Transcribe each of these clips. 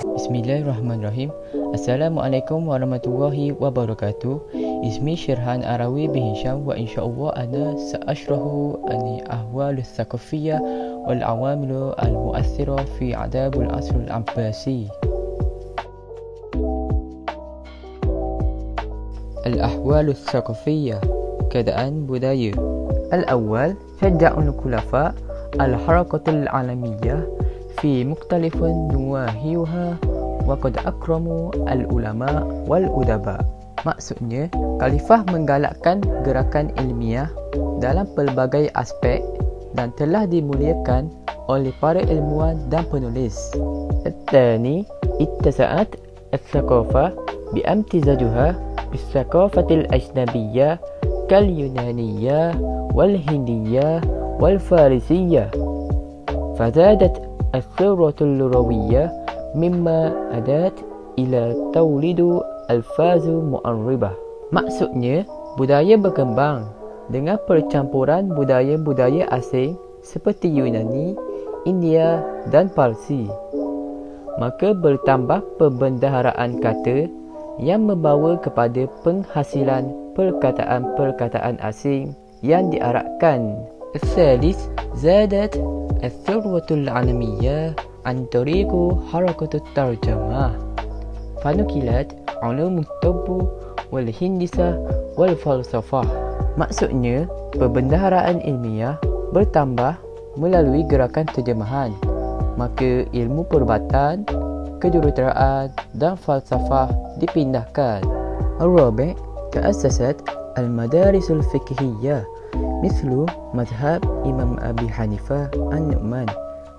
Bismillahirrahmanirrahim. Assalamualaikum warahmatullahi wabarakatuh. Ismi Syirhan Arawi bin Hisham wa insyaallah ana sa'ashrahu ani ahwal al-thaqafiyyah wal awamil al-mu'aththira fi adab al-asr al-abbasi. Al-ahwal al-thaqafiyyah, keadaan budaya. Al-awwal, syaja'ul khulafa al-harakatul alamiyyah fi mukhtalifin nuwahiha wa qad akramu al-ulama wal udaba. Maksudnya, khalifah menggalakkan gerakan ilmiah dalam pelbagai aspek dan telah dimuliakan oleh para ilmuwan dan penulis. Al-thani, ittasa'at al-thaqafah biamtizajuha bis-thaqafatil ajnabiyyah kal-yunaniyyah wal-hindiyyah wal-farisiyyah. Fazadat الثورة اللغوية مما أدت إلى توليد ألفاظ مؤربة. Maksudnya, budaya berkembang dengan percampuran budaya-budaya asing seperti Yunani, India dan Parsi. Maka bertambah perbendaharaan kata yang membawa kepada penghasilan perkataan-perkataan asing yang diarakkan. الثالث زادت الثروة العالمية عن طريق حركة الترجمة فنقلت علوم الطب والهندسة والفلسفة. Maksudnya, perbendaharaan ilmiah bertambah melalui gerakan terjemahan. Maka ilmu perubatan, kejuruteraan dan falsafah dipindahkan. الرابع تأسست المدارس الفقهية مثل مذهب إمام أبي حنيفة النعمان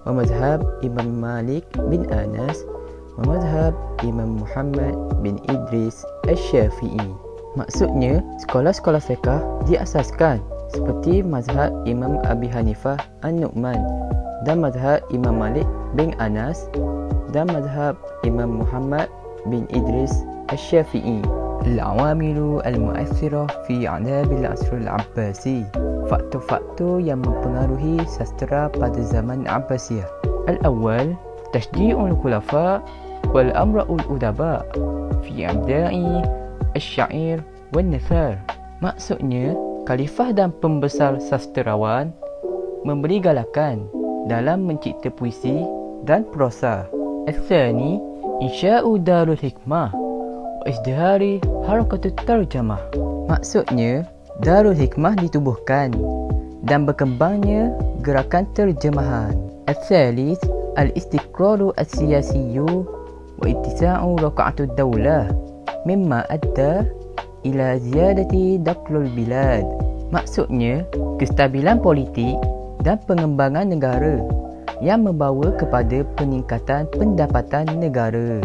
ومذهب إمام مالك بن أنس ومذهب إمام محمد بن إدريس الشافعي. Maksudnya, sekolah-sekolah fiqh diasaskan seperti mazhab Imam Abi Hanifah An-Nu'man dan mazhab Imam Malik bin Anas dan mazhab Imam Muhammad bin Idris Al-Syafi'i. Al-awamilu al-mu'aththira fi adab al-asr al-abbasi. Faktor-faktor yang mempengaruhi sastera pada zaman Abbasiyah. Al-awwal, tashji'ul khulafa wal amra'ul udaba fi abda'i asy-syair wan nathar. Maksudnya, khalifah dan pembesar sastrawan memberi galakan dalam mencipta puisi dan prosa. Al-thani, insya'u darul hikmah wa izdihari harakatut tarjamah. Maksudnya, Darul Hikmah ditubuhkan dan berkembangnya gerakan terjemahan. Al-thalith, al-istiqraru al-siyasiyyu wa ittisa'u raq'atud daulah mimma adda ila ziyadati daklul bilad. Maksudnya, kestabilan politik dan pengembangan negara yang membawa kepada peningkatan pendapatan negara.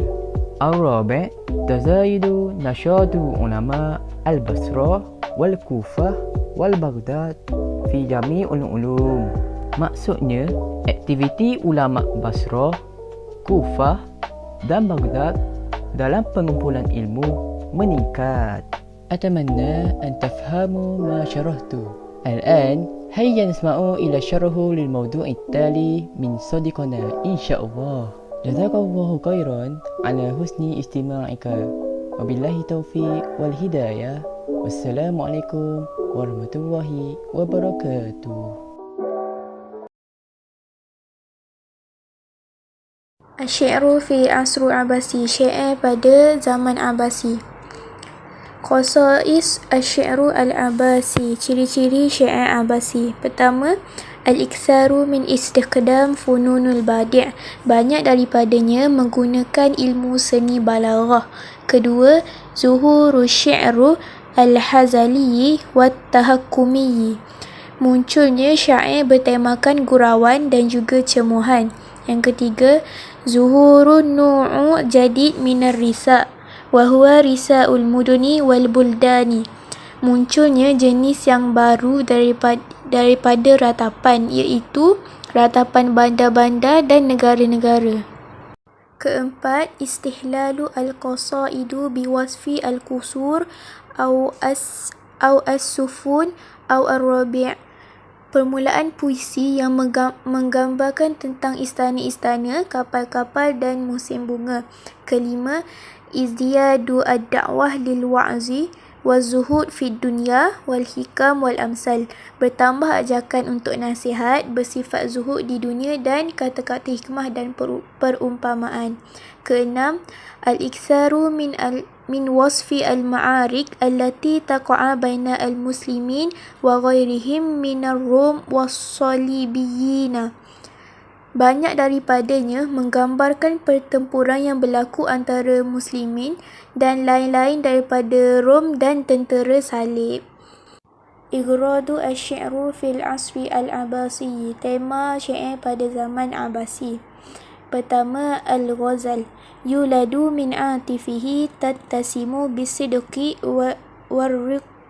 Al-rabi', tazayidu nasyadu ulama al-Basrah wal-Kufah wal-Baghdad fi jami'ul ulum. Maksudnya, aktiviti ulama Basrah, Kufah dan Baghdad dalam pengumpulan ilmu meningkat. Atamanna an tafhamu ma syarahtu. Al-an hayya nasma'u ila syarahu lil mawdu'i tali min sadiqana insyaallah. Jazakallahu khairan ala husni istima'ika. Wabillahi taufiq wal hidayah. Wassalamualaikum warahmatullahi wabarakatuh. Asy-syi'ru fi asr Abbasi, syair pada zaman Abbasi. Khasa'is asy-syi'ru al-Abbasi, ciri-ciri syair Abbasi. Pertama, al-iktsaru min istiqdam fununul badi', banyak daripadanya menggunakan ilmu seni balaghah. Kedua, zuhuru syi'ru al-hazali wa tahakumi, munculnya syair bertemakan gurauan dan juga cemuhan. Yang ketiga, zuhurun nu'u jadid minar risa wa huwa risa'ul muduni wal buldani, munculnya jenis yang baru daripada ratapan, iaitu ratapan bandar-bandar dan negara-negara. Keempat, istihlalu al-qasaidu biwasfi al-qusur au as-sufun au ar-rabi', Permulaan puisi yang menggambarkan tentang istana-istana, kapal-kapal dan musim bunga. Kelima, izdiyadu ad-da'wah lil wa'zi wazuhud fid dunya wal hikam wal amsal. Bertambah ajakan untuk nasihat, bersifat zuhud di dunia dan kata-kata hikmah dan perumpamaan. Keenam, al-iktsaru min wasfi al-ma'arik allati taqa'a baina al-muslimin wa ghairihim min ar-rum was-salibiyyin. Banyak daripadanya menggambarkan pertempuran yang berlaku antara muslimin dan lain-lain daripada Rom dan tentera salib. Ighradu asy-syi'ru fil asri al-Abbasi. Tema syair pada zaman Abbasi. Pertama, al-ghazal. Yuladu min atifihi tattasimu bisidqi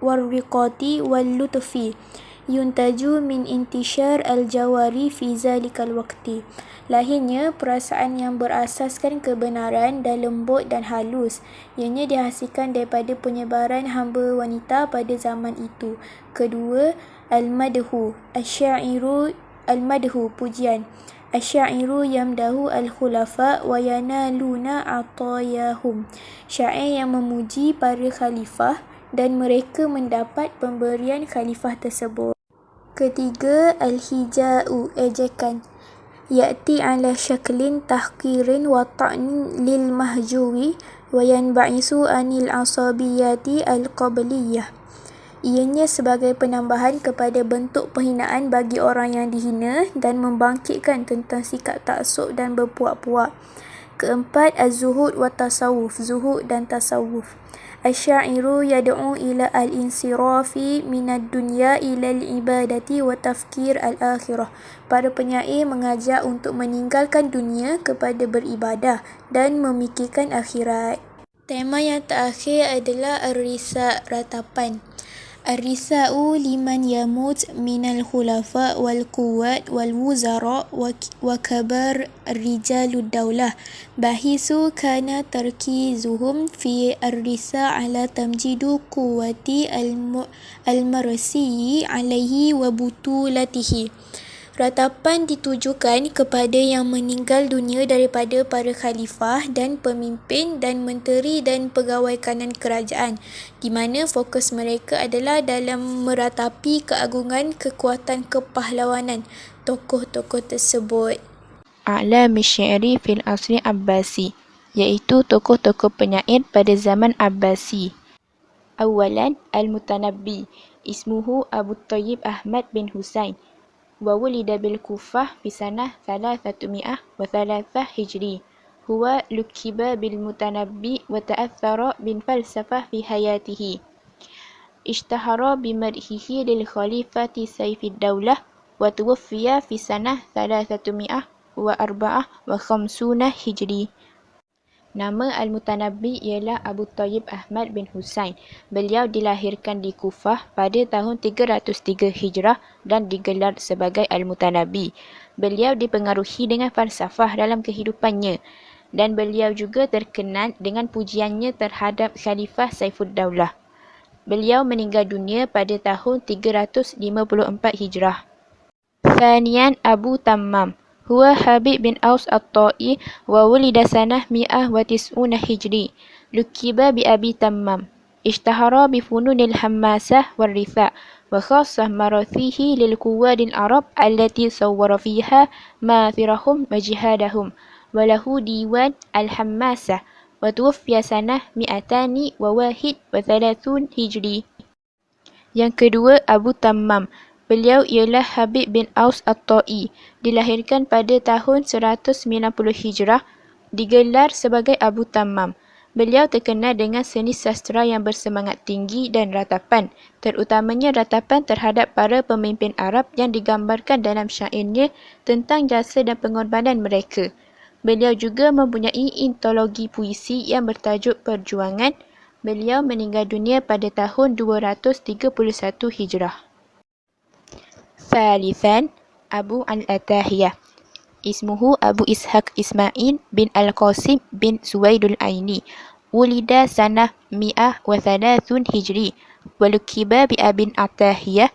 warriqati wal-lutfi. Yuntaju min intishar al-jawari fi zalikal waqti. Lahirnya perasaan yang berasaskan kebenaran dan lembut dan halus. Ianya dihasilkan daripada penyebaran hamba wanita pada zaman itu. Kedua, al-madhu. Asy-syairu al-madhu, pujian. Asy-syairu yamdahu al-khulafa wa yanaluna atayahum. Syair yang memuji para khalifah dan mereka mendapat pemberian khalifah tersebut. Ketiga, al-hija'u, ejekan. Ya'ti ala syaklin tahqirin wa ta'nin lil mahjuri wa yanba'isu anil asabiyati al-qabliyah. Ianya sebagai penambahan kepada bentuk penghinaan bagi orang yang dihina dan membangkitkan tentang sikap taksub dan berpuak-puak. Keempat, az-zuhud wa tasawuf, zuhud dan tasawuf. Asy-syairu yad'u ila al-insirafi minad dunya ila al-ibadati wa tafkir al-akhirah. Para penyair mengajak untuk meninggalkan dunia kepada beribadah dan memikirkan akhirat. Tema yang terakhir adalah ar-risa, ratapan. Ar-risa'u liman yamut minal khulafa wal quwat wal wuzara wa kabar rijalud daulah. Bahisu kana tarkizuhum fi ar-risa' ala tamjidu quwati al-marsi alaihi wa butulatihi. Ratapan ditujukan kepada yang meninggal dunia daripada para khalifah dan pemimpin dan menteri dan pegawai kanan kerajaan, di mana fokus mereka adalah dalam meratapi keagungan kekuatan kepahlawanan tokoh-tokoh tersebut. A'lam asy-syi'ri fil asri Abbasi, iaitu tokoh-tokoh penyair pada zaman Abbasi. Awalan, Al-Mutanabbi, ismuhu Abu Thayyib Ahmad bin Husain. وولد بالكوفة في سنة 303 هجري. هو لقب بالمتنبي وتأثر بالفلسفة في حياته. اشتهر بمدحه للخليفة سيف الدولة وتوفي في سنة 354 هجري. Nama Al-Mutanabbi ialah Abu Thayyib Ahmad bin Husain. Beliau dilahirkan di Kufah pada tahun 303 Hijrah dan digelar sebagai Al-Mutanabbi. Beliau dipengaruhi dengan falsafah dalam kehidupannya dan beliau juga terkenal dengan pujiannya terhadap Khalifah Saifuddaulah. Beliau meninggal dunia pada tahun 354 Hijrah. Thaniyan, Abu Tammam. هو حبيب بن أوس الطائي وولد سنة 190 هجري. لقب بأبي تمام. اشتهر بفنون الحماسة والرثاء وخاصة مراثيه للقواد العرب التي صور فيها ماثرهم وجهادهم وله ديوان الحماسة وتوفي سنة 231 هجري. Yang kedua, Abu Tammam. Beliau ialah Habib bin Aus At-Ta'i, dilahirkan pada tahun 190 Hijrah, digelar sebagai Abu Tammam. Beliau terkenal dengan seni sastra yang bersemangat tinggi dan ratapan, terutamanya ratapan terhadap para pemimpin Arab yang digambarkan dalam syairnya tentang jasa dan pengorbanan mereka. Beliau juga mempunyai antologi puisi yang bertajuk Perjuangan. Beliau meninggal dunia pada tahun 231 Hijrah. Thalithan, Abu al-Atahiyah. Ismuhu Abu Ishaq Ismail bin Al-Qasim bin Suwaidul Aini. Wulida sanah 103 Hijri. Walukiba bi Abin Atahiyah.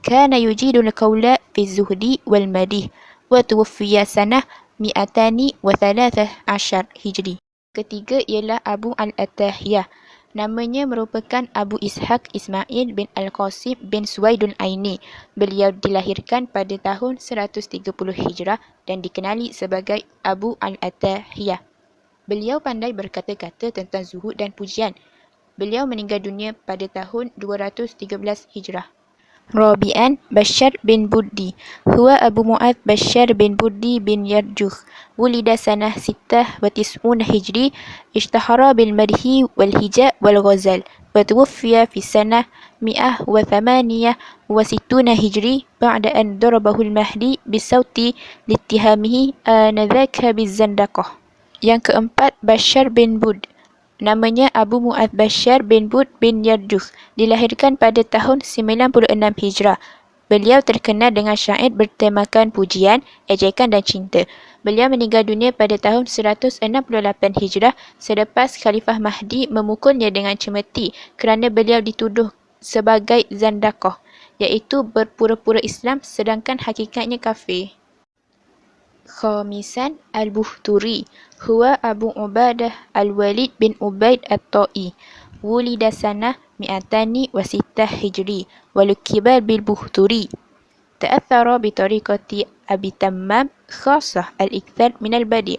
كان يجيد القول في الزهد والمديح وتوفي سنة 213 هجري. Ketiga ialah Abu Al-Attahiyah. Namanya merupakan Abu Ishaq Ismail bin Al-Qasim bin Suwaidul Aini. Beliau dilahirkan pada tahun 130 Hijrah dan dikenali sebagai Abu Al-Attahiyah. Beliau pandai berkata-kata tentang zuhud dan pujian. Beliau meninggal dunia pada tahun 213 Hijrah. Rabi'an Bashar bin Buddi. Huwa Abu Mu'adz Bashar bin Buddi bin Yarjuh. Wulida sanah 96 Hijri. Ishtahara bil madhi wal hija wal ghazal. Watuwaffiya fi sanah 168 Hijri. Ba'da an darabahu al-Mahdi bisawti littihamihi anadhaka bizzandaqah. Yang keempat Bashar bin Bud. Namanya Abu Mu'adz Bashar bin Bud bin Yarjuh. Dilahirkan pada tahun 96 Hijrah. Beliau terkenal dengan syair bertemakan pujian, ejekan dan cinta. Beliau meninggal dunia pada tahun 168 Hijrah selepas Khalifah Mahdi memukulnya dengan cemeti kerana beliau dituduh sebagai zandaqah, iaitu berpura-pura Islam sedangkan hakikatnya kafir. Khamisan Al-Buhturi. Huwa Abu Ubadah Al-Walid bin Ubaid At-Ta'i. Wulida sanah 206 Hijri. Walukiba bil-Buhturi. Ta'athara bitariqati Abi Tammam khasah al-ikthar min al-badi'.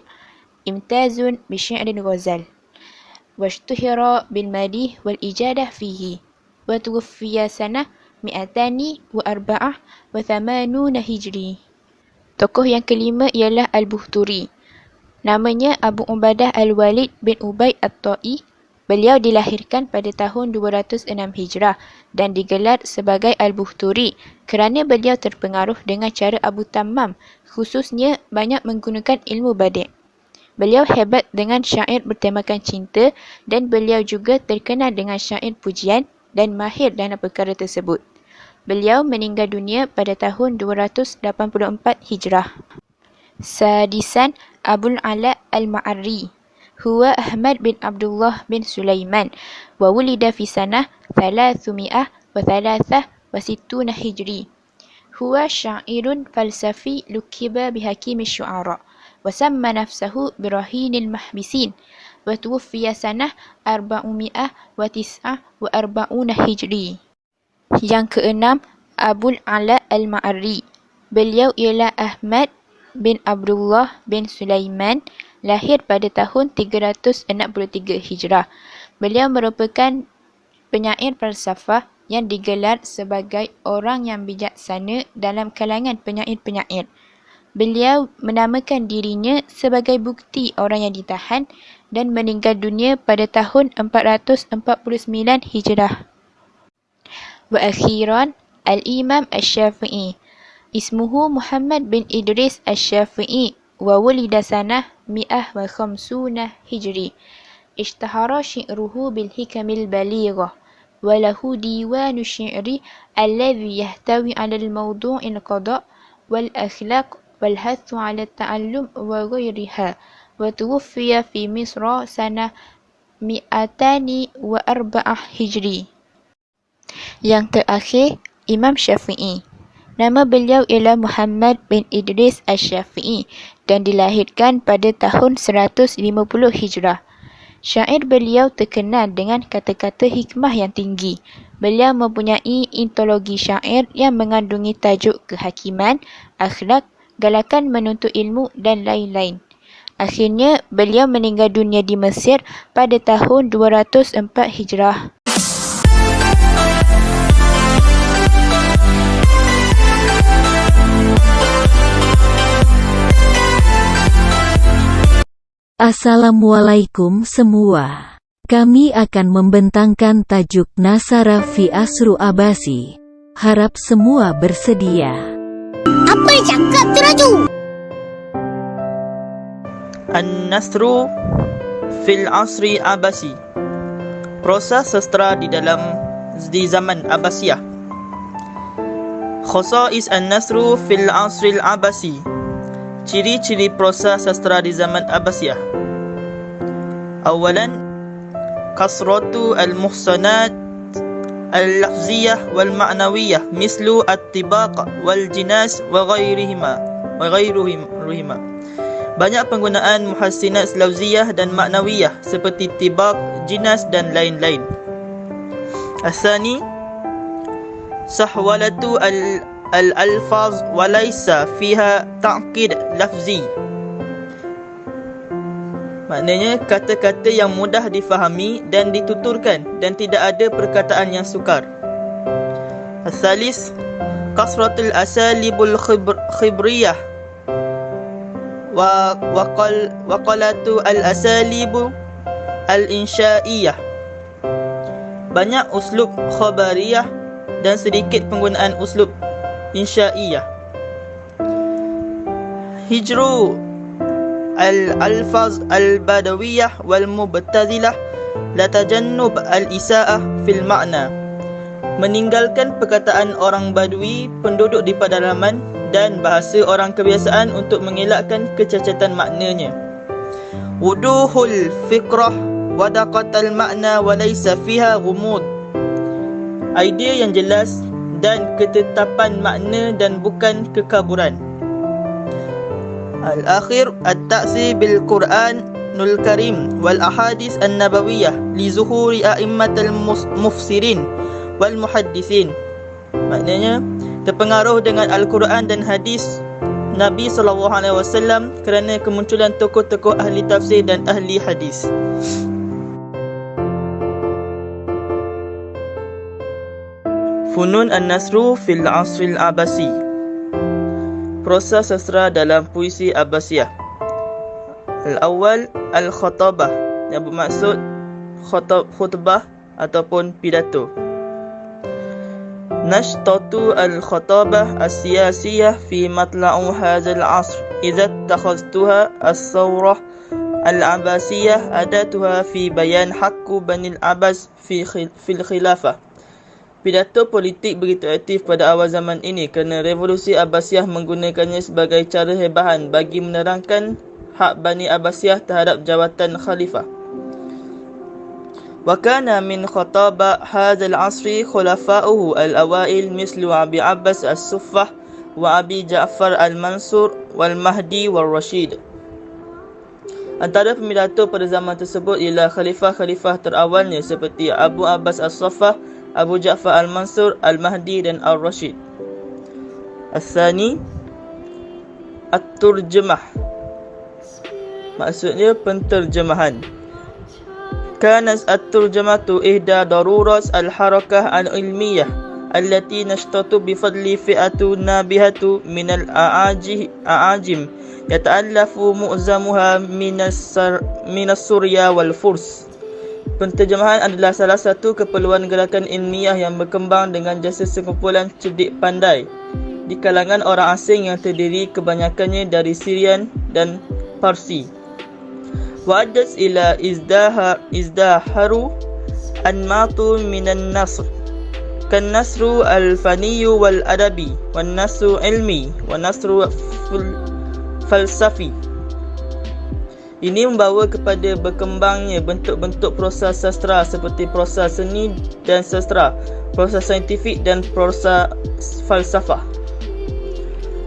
Imtazun bisyi'rin ghazal. Washtuhira bil-madih wal-ijadah fihi. Watuwaffiya sanah 284 Hijri. Tokoh yang kelima ialah Al-Buhturi. Namanya Abu Ubadah Al-Walid bin Ubaid At-Ta'i. Beliau dilahirkan pada tahun 206 Hijrah dan digelar sebagai Al-Buhturi kerana beliau terpengaruh dengan cara Abu Tammam, khususnya banyak menggunakan ilmu badi'. Beliau hebat dengan syair bertemakan cinta dan beliau juga terkenal dengan syair pujian dan mahir dalam perkara tersebut. Beliau meninggal dunia pada tahun 284 Hijrah. Sadisan Abul Ala Al-Ma'arri. Huwa Ahmad bin Abdullah bin Sulaiman. Wa wulida fi sanah 363 Hijri. Huwa sya'irun falsafi lukiba bihakimi syu'ara. Wa samma nafsahu birahinil mahbisin. Wa tuwaffiya sanah 449 Hijri. Yang keenam, Abul Ala Al-Ma'arri. Beliau ialah Ahmad bin Abdullah bin Sulaiman, lahir pada tahun 363 Hijrah. Beliau merupakan penyair falsafah yang digelar sebagai orang yang bijaksana dalam kalangan penyair-penyair. Beliau menamakan dirinya sebagai bukti orang yang ditahan dan meninggal dunia pada tahun 449 Hijrah. Wa akhiran Al-Imam Asy-Syafi'i. Ismuhu Muhammad bin Idris Asy-Syafi'i wa wulida sanah 150 Hijri. Ishtahara syi'ruhu bil hikamil balighah wa lahu diwanu syi'ri alladhi yahtawi 'ala al-mawdu'il qada' wal akhlaq wal hathu 'ala at-ta'allum wa ghayriha. Wa tuwaffiya fi Misra sanah 204 Hijri. Yang terakhir, Imam Syafi'i. Nama beliau ialah Muhammad bin Idris Asy-Syafi'i dan dilahirkan pada tahun 150 Hijrah. Syair beliau terkenal dengan kata-kata hikmah yang tinggi. Beliau mempunyai antologi syair yang mengandungi tajuk kehakiman, akhlak, galakan menuntut ilmu dan lain-lain. Akhirnya, beliau meninggal dunia di Mesir pada tahun 204 Hijrah. Assalamualaikum semua. Kami akan membentangkan tajuk Nasara fi Asru Abasi. Harap semua bersedia. Apa cakap tu Raju? An-Nasru fil Asri Abasi. Proses sastra di zaman Abbasiyah. Khasa'is An-Nasru fil Asri Abasi. Ciri-ciri proses sastra di zaman Abbasiyah. Awalan, kasratu al-muhsanat اللفظية والمعنوية مثل الطباق والجناس وغيرهما. Banyak penggunaan muhassinat lafziyah dan maknawiyah seperti tibaq, jinas dan lain-lain. Asani sahwalatu al-alfaz walaysa fiha ta'qid lafzi. Maknanya kata-kata yang mudah difahami dan dituturkan dan tidak ada perkataan yang sukar. Kasratul asalibul khibriyah wa qalatu al-asalibu al-insya'iyah. Banyak uslub khabariyah dan sedikit penggunaan uslub insya'iyah. Hijru al-alfaz al-badawiyah wal-mubtazilah la tajannub al-isa'ah fil ma'na. Meninggalkan perkataan orang badui, penduduk di pedalaman dan bahasa orang kebiasaan untuk mengelakkan kecacatan maknanya. Wuduhul fikrah wadaqatal makna walaysa fiha ghumud. Idea yang jelas dan ketetapan makna dan bukan kekaburan. Al-akhir at-ta'si bil Qur'anul Karim wal ahadits an-nabawiyah li zuhuri a'immatal mufsirin wal muhaddisin. Maknanya terpengaruh dengan Al-Quran dan hadis Nabi SAW kerana kemunculan tokoh-tokoh ahli tafsir dan ahli hadis. Funun an-nasru fil asril abasi. Proses sastra dalam puisi Abbasiyah. Al-awwal al-khatabah, yang bermaksud khutbah ataupun pidato. Nashtatu al-khatabah as-siyasiyah fi matla'u hadzal 'asr idza takhaztuha as-sawrah al-abbasiyah adatuha fi bayan haqqu Bani al-Abbas fil khilafah. Pidato politik begitu aktif pada awal zaman ini kerana revolusi Abbasiyah menggunakannya sebagai cara hebahan bagi menerangkan hak Bani Abbasiyah terhadap jawatan khalifah. Wa kana min khataba hadzal 'asri khulafa'uhu al-awail mislu Abi Abbas as-Suffah wa Abi Ja'far al-Mansur wal Mahdi wal Rashid. Antara pemidato pada zaman tersebut ialah khalifah-khalifah terawalnya seperti Abu Abbas as-Suffah, Abu Ja'far al-Mansur, al-Mahdi dan al-Rashid. As-sani at-turjamah, maksudnya penterjemahan. Kanat at-turjamatu ihda darurat al-harakah al-ilmiyah allati nashtatu bifadli fi'atu nabihatu min al-a'ajim yata'allafu mu'zamuha min as-Surya wal Furs. Penterjemahan adalah salah satu keperluan gerakan ilmiah yang berkembang dengan jasa sekumpulan cerdik pandai di kalangan orang asing yang terdiri kebanyakannya dari Syrian dan Parsi. Wa'adat ila izdaharu anmatu minan nasr kan nasru al-faniyu wal adabi wan nasru ilmi wan nasru falsafi. Ini membawa kepada berkembangnya bentuk-bentuk proses sastra seperti prosa seni dan sastra, prosa saintifik dan prosa falsafah.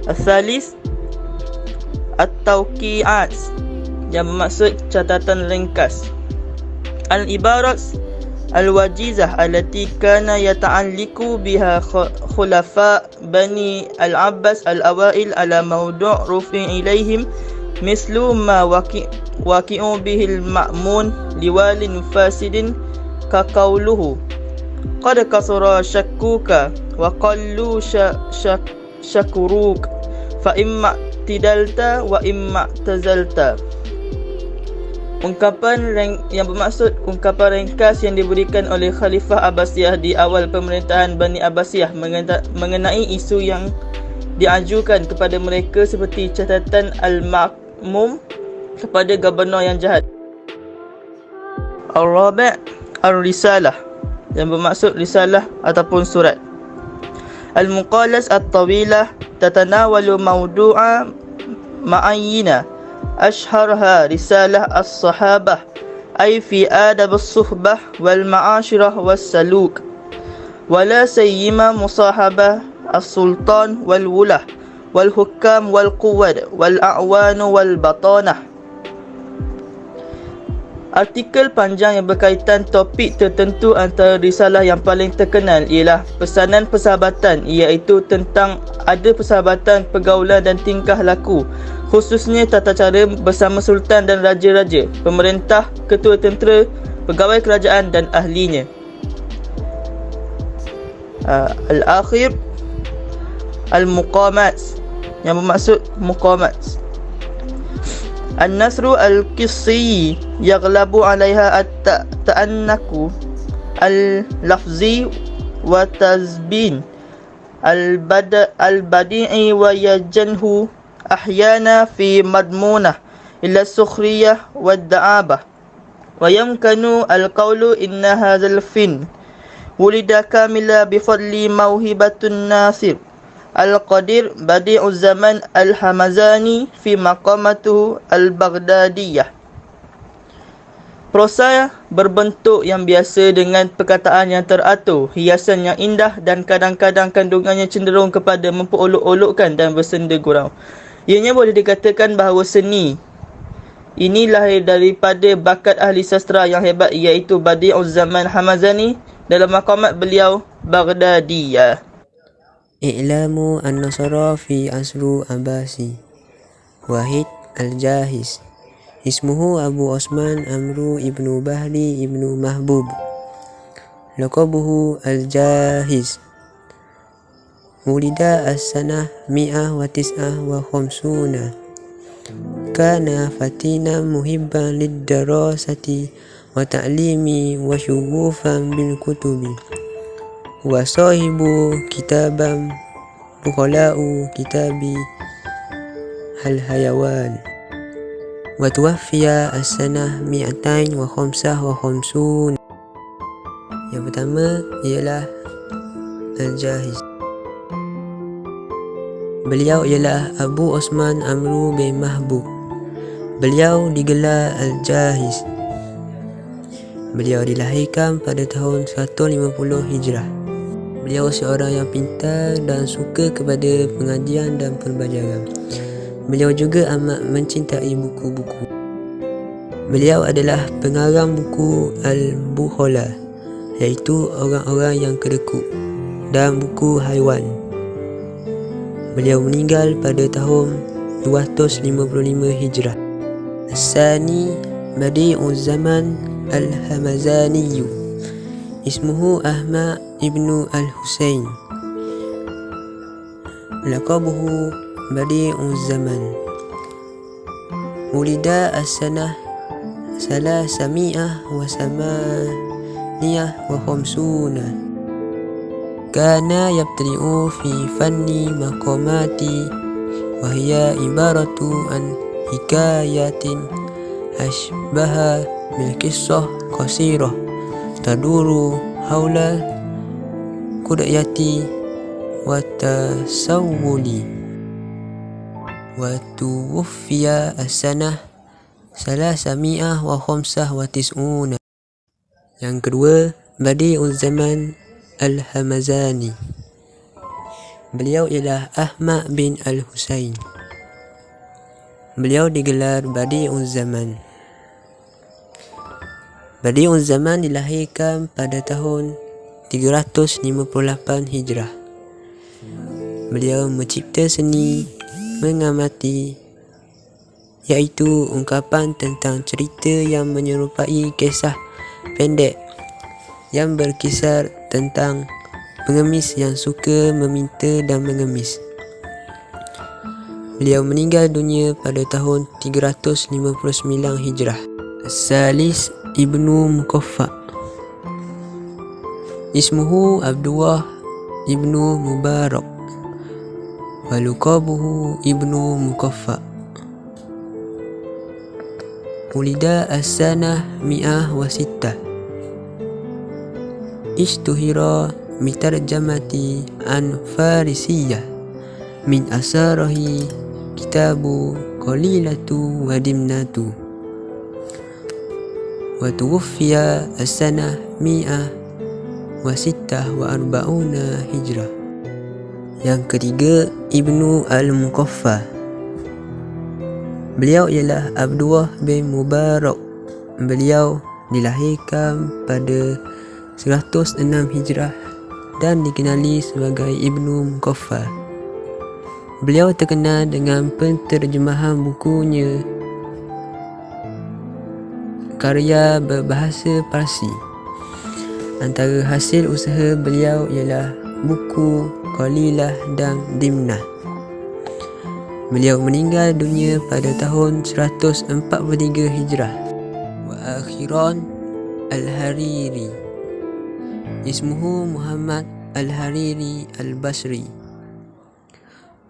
Al-thalis at-tawqi'at, yang bermaksud catatan ringkas. Al-ibarat al-wajizah allati kana yata'alliqu biha khulafa Bani al-Abbas al-awail ala mawdu' rufi' ilaihim mislu ma waqi'u bihil ma'mun liwalin fasidin ka qawluhu qad kasara syakkuka wa qallu syakuruk fa imma tidalta wa imma tazalta. Ungkapan yang bermaksud ungkapan ringkas yang diberikan oleh Khalifah Abbasiyah di awal pemerintahan Bani Abbasiyah mengenai isu yang diajukan kepada mereka seperti catatan al-ma'mum kepada gubernur yang jahat. Al-rabi' al-risalah, yang bermaksud risalah ataupun surat. Al-muqalas at-tawilah tatanawalu mawdu'a ma'ayyina ashharha risalah as-sahabah ay fi adab as-suhbah wal ma'ashirah was-saluk. ولا سيما مصاحبة السلطان والولاة والحكام والقواد والأعوان والبطانة. Artikel panjang yang berkaitan topik tertentu antara risalah yang paling terkenal ialah pesanan persahabatan, iaitu tentang ada persahabatan, pergaulan dan tingkah laku, khususnya tata cara bersama sultan dan raja-raja, pemerintah, ketua tentera, pegawai kerajaan dan ahlinya. Al-akhir Al-Muqamat, yang bermaksud muqamat. An-nasru al-qissi yaghlabu 'alaiha at-ta'annaku al-lafzi wa tazbin al-badi'i wa yajanhu ahyana fi madmunah illa sukhriyah wa da'abah wa yamkanu al-qawlu inna hadzal fin wulida kamila bifadli mauhibatun nasir Al-Qadir Badi'uz Zaman Al-Hamazani fi maqamatuhu Al-Baghdadiyah. Prosa berbentuk yang biasa dengan perkataan yang teratur, hiasan yang indah dan kadang-kadang kandungannya cenderung kepada memperolok-olokkan dan bersenda gurau. Ianya boleh dikatakan bahawa seni ini lahir daripada bakat ahli sastra yang hebat, iaitu Badi'uz Zaman Hamazani dalam maqamat beliau Baghdadiyah. I'lamu an-nasara fi asru Abbasi. Wahid al-Jahiz. Ismuhu Abu Osman Amru ibnu Bahri ibnu Mahbub. Laqabuhu al-Jahiz. Wulida as-sanah mi'ah wa tis'ah wa khamsuna. Kana fatina muhibban lid-darasati wa ta'limi wa syughufan bil kutubi. Wa sahibu kitabam bukhala'u kitabi al-hayawan. Wa tuwaffiya as-sanah mi'atain wa khamsah wa khamsun. Yang pertama ialah Al-Jahiz. Beliau ialah Abu Osman Amru bin Mahbub. Beliau digelar Al-Jahiz. Beliau dilahirkan pada tahun 150 Hijrah. Beliau seorang yang pintar dan suka kepada pengajian dan perbajaran. Beliau juga amat mencintai buku-buku. Beliau adalah pengarang buku Al-Bukhala, iaitu orang-orang yang kedekut, dan buku haiwan. Beliau meninggal pada tahun 255 Hijrah. As-Sani Badi'uz Zaman Al-Hamazani. Ismuhu Ahmad ibnu Al-Husain. Laqabuhu Badi'uz Zaman. Wulida as-sanah salasami'ah wa samaniyah wa khamsuna. Kana yabtadi'u fi fanni maqamati wa hiya ibaratu an hikayatin ashbaha bil qissah qasirah taduru haula kudayati wa tasawwuli. Wa tuwfiya as-sanah salasami'ah wa khamsah wa tis'una. Yang kedua, Badi'uz Zaman Al-Hamazani. Beliau ialah Ahmad bin Al-Husain. Beliau digelar Badi'uz Zaman. Badi'uz Zaman dilahirkan pada tahun 358 Hijrah. Beliau mencipta seni mengamati, iaitu ungkapan tentang cerita yang menyerupai kisah pendek yang berkisar tentang pengemis yang suka meminta dan mengemis. Beliau meninggal dunia pada tahun 359 Hijrah. Salis ibnu Mukaffa. Ismuhu Abdullah ibnu Mubarak. Waluqabuhu ibnu Mukaffa. Wulida as-sanah mi'ah wa sittah. Ishtuhira mitarjamati an farisiyah min asarahi kitabu qalilatu wa dimnatu. Wa tuwfiya as-sanah mi'ah wa sittah wa arba'una hijrah. Yang ketiga, Ibnu Al-Muqaffa. Beliau ialah Abdullah bin Mubarak. Beliau dilahirkan pada 106 Hijrah dan dikenali sebagai Ibnu Muqaffa. Beliau terkenal dengan penterjemahan bukunya karya berbahasa Parsi. Antara hasil usaha beliau ialah buku Qalilah dan Dimnah. Beliau meninggal dunia pada tahun 143 Hijrah. Wa akhiran Al-Hariri. Ismuhu Muhammad Al-Hariri Al-Basri.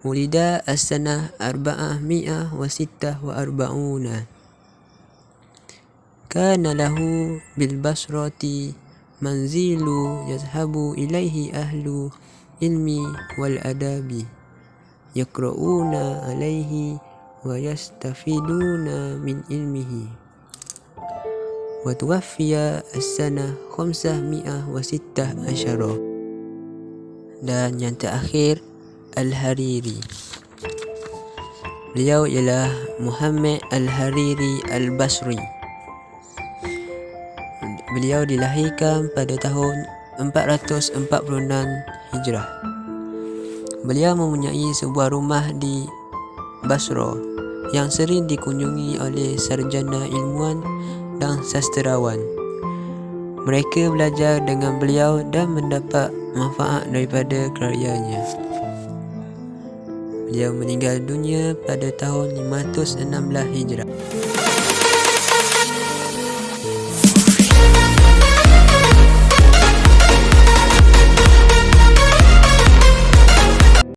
Wulida as-sanah 446. Kana lahu bil Basrati manzilu yazhabu ilaihi ahlu ilmi wal adabi yaqra'una alaihi wa yastafiduna min ilmihi. Wa tuwaffiya as-sanah 516. Dan yang terakhir, Al-Hariri. Beliau ialah Muhammad Al-Hariri Al-Basri. Beliau dilahirkan pada tahun 446 Hijrah. Beliau mempunyai sebuah rumah di Basra yang sering dikunjungi oleh sarjana ilmuwan dan sastrawan. Mereka belajar dengan beliau dan mendapat manfaat daripada karyanya. Beliau meninggal dunia pada tahun 516 Hijrah.